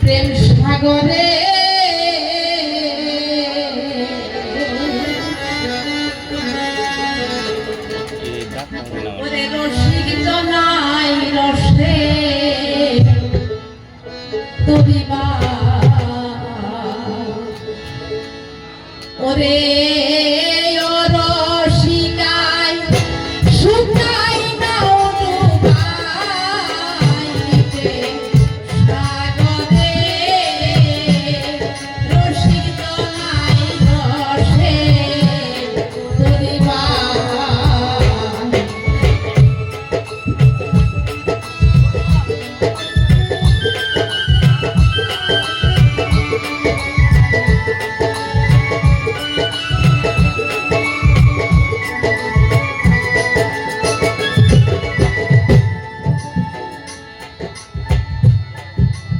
প্রেম সাগরে ওরে রসিক জনাই রসে তুমি বা ওরে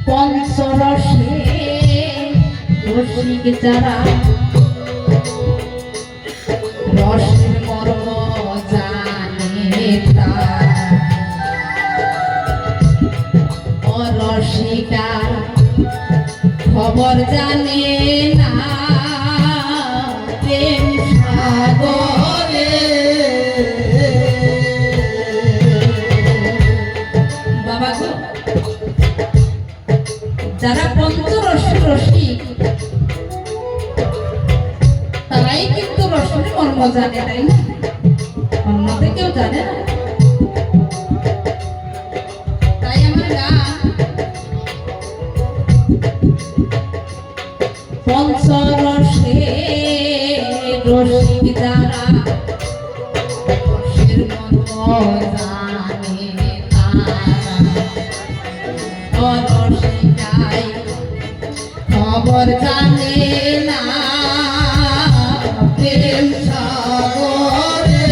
পঞ্চরসে রসিক যারা রসের মর্ম জানে অরসিকা খবর জানে না প্রেম সাগরে বাবা গো যারা পঞ্চরসে রসিক তারাই কিন্তু রসের মর্ম জানে, তাই না? অন্যতে কেউ জানে না। তাই আমার গান পঞ্চরসে রসিক যারা রসের মর্ম জানে অরসিকাই খবর জানে না প্রেম সাগরে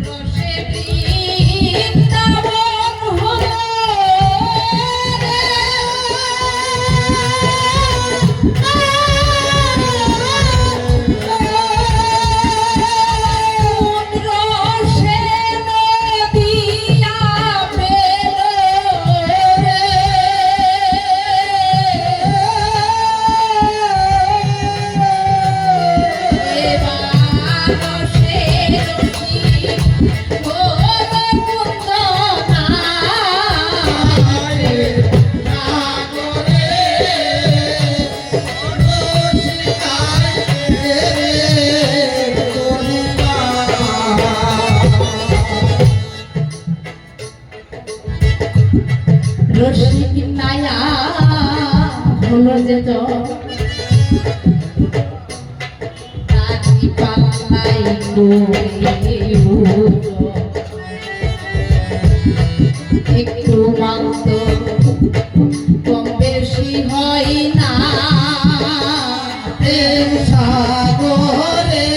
রসে বৃন্দাবন হলো রসিক নায়া হলো যে পাল্লাই একটু মাংস কম বেশি হয় না প্রেম সাগরে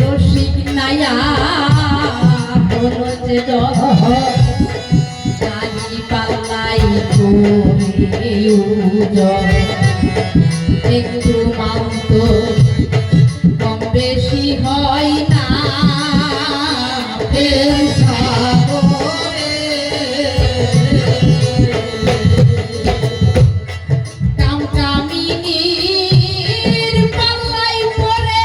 রসিক নায়া পাল্লাই একটু মাংস কম বেশি হয় না প্রেম সাগরে কামকামিনীর পাল্লাই পড়ে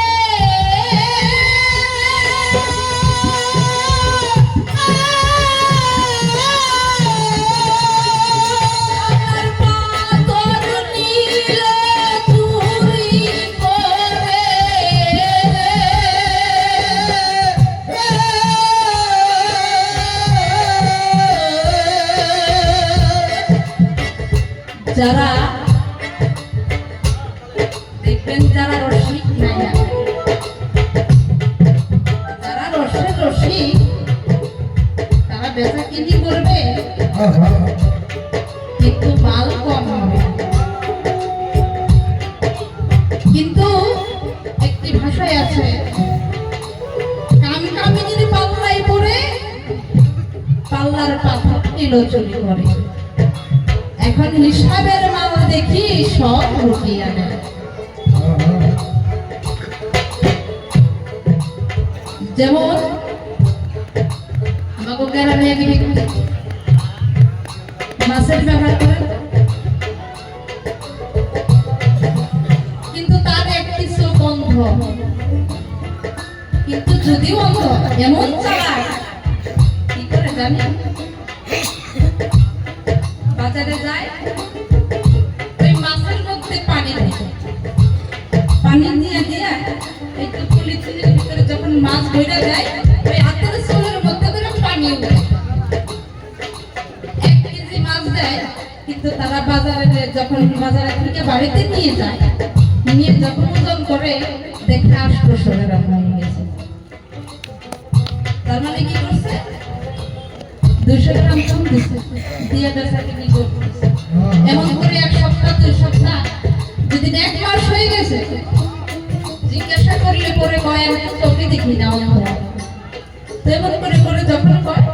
যারা দেখবেন যারা রসিক নাইয়া যারা রসের রসিক তারা বেচা কিনি করবে কিন্তু মাল কম হবে। কিন্তু একটি ভাষায় আছে কামকামি যদি পাল্লাই পড়ে পাল্লার পাথর নিলোচনি করে। এখন হিসাবের মাল দেখি সব রুটিয়া নেয়। যেমন আমাকে গ্রামে এক ব্যক্তি মাছের ব্যবহার করে, কিন্তু তার একটি চোখ অন্ধ, কিন্তু যদিও অন্ধ এমন চালাক, কি করে জানি, বাজারে যায় ওই মাছের মধ্যে পানি দেয়, পানি দিয়ে দিয়ে একটু পলিথিনের ভিতরে যখন মাছ ধরে যায় ওই হাতের চোলের মধ্যে করে পানি উঠে 1 কেজি মাছ দেয়, কিন্তু তারা বাজারে যখন বাজারে থেকে বাড়িতে নিয়ে যায়, নিয়ে যখন ওজন করে দেখে 800 গ্রাম হয়ে গেছে। তার মানে কি করছে, 200 গ্রাম কম দিচ্ছে, দিয়ে বেচাকেনি করতেছে। এমন করে 1 সপ্তাহ 2 সপ্তাহ, যদি 1 মাস হয়ে গেছে, জিজ্ঞাসা করলে পরে কয় আমি চোখে দেখি না অন্ধ। তো এমন করে করে যখন কয়,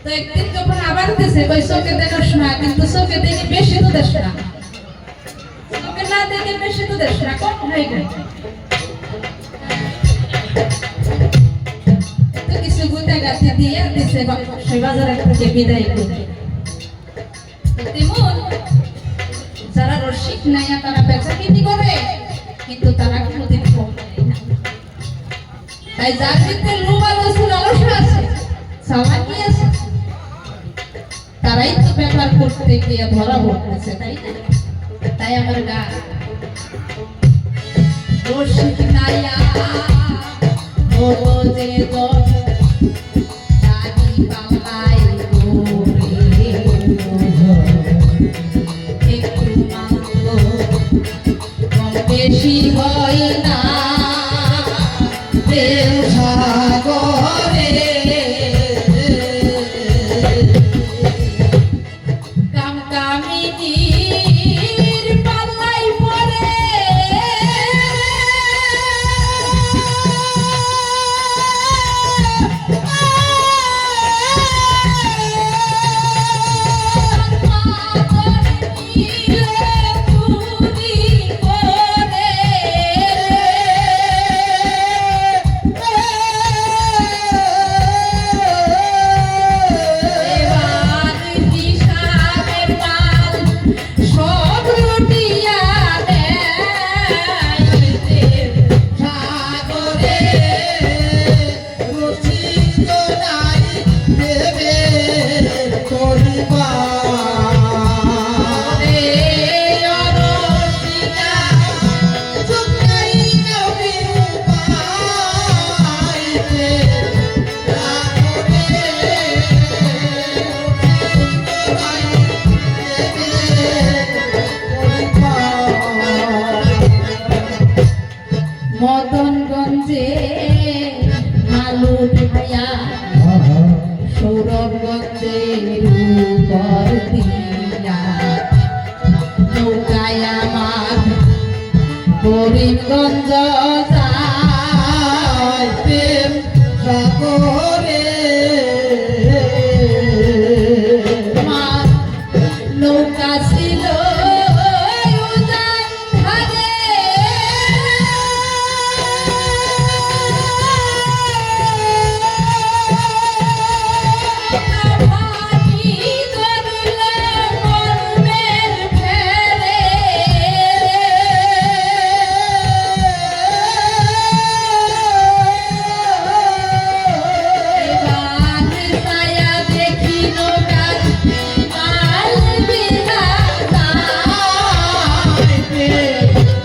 তো একদিন যখন আবার দিছে কই চোখে দেখাস না, কিন্তু চোখে দেখে বেশি তো দেখ না, চোখে না দেখে বেশি তো দেখ না, কম হয়ে গেছে। তো কিছু গুটা গাছে দিয়ে দিছে সে বাজার থেকে বিদায় করে। তেমন যারা রসিক নাইয়া তারা বেচাকিনি করে, কিন্তু তারা কোনোদিন কম দেয় না। তাই যার ভিতরে লোভ আলস্য আছে, চালাকি আছে, তারাই তো ব্যাপার করতে গিয়ে ধরা পড়তেছে, তাই না? তাই আমার গান, রসিক নাইয়া বলো যে দল দাদি পাল্লাই গোরে, একটু মাত্র কম বেশি হয় না প্রেম সাগরে, কামকামিনীর পাল্লাই পড়ে মদনগঞ্জে আলু ভাইয়া, সৌরভগঞ্জের উপর দিয়া নৌকায় আমার করিমগঞ্জ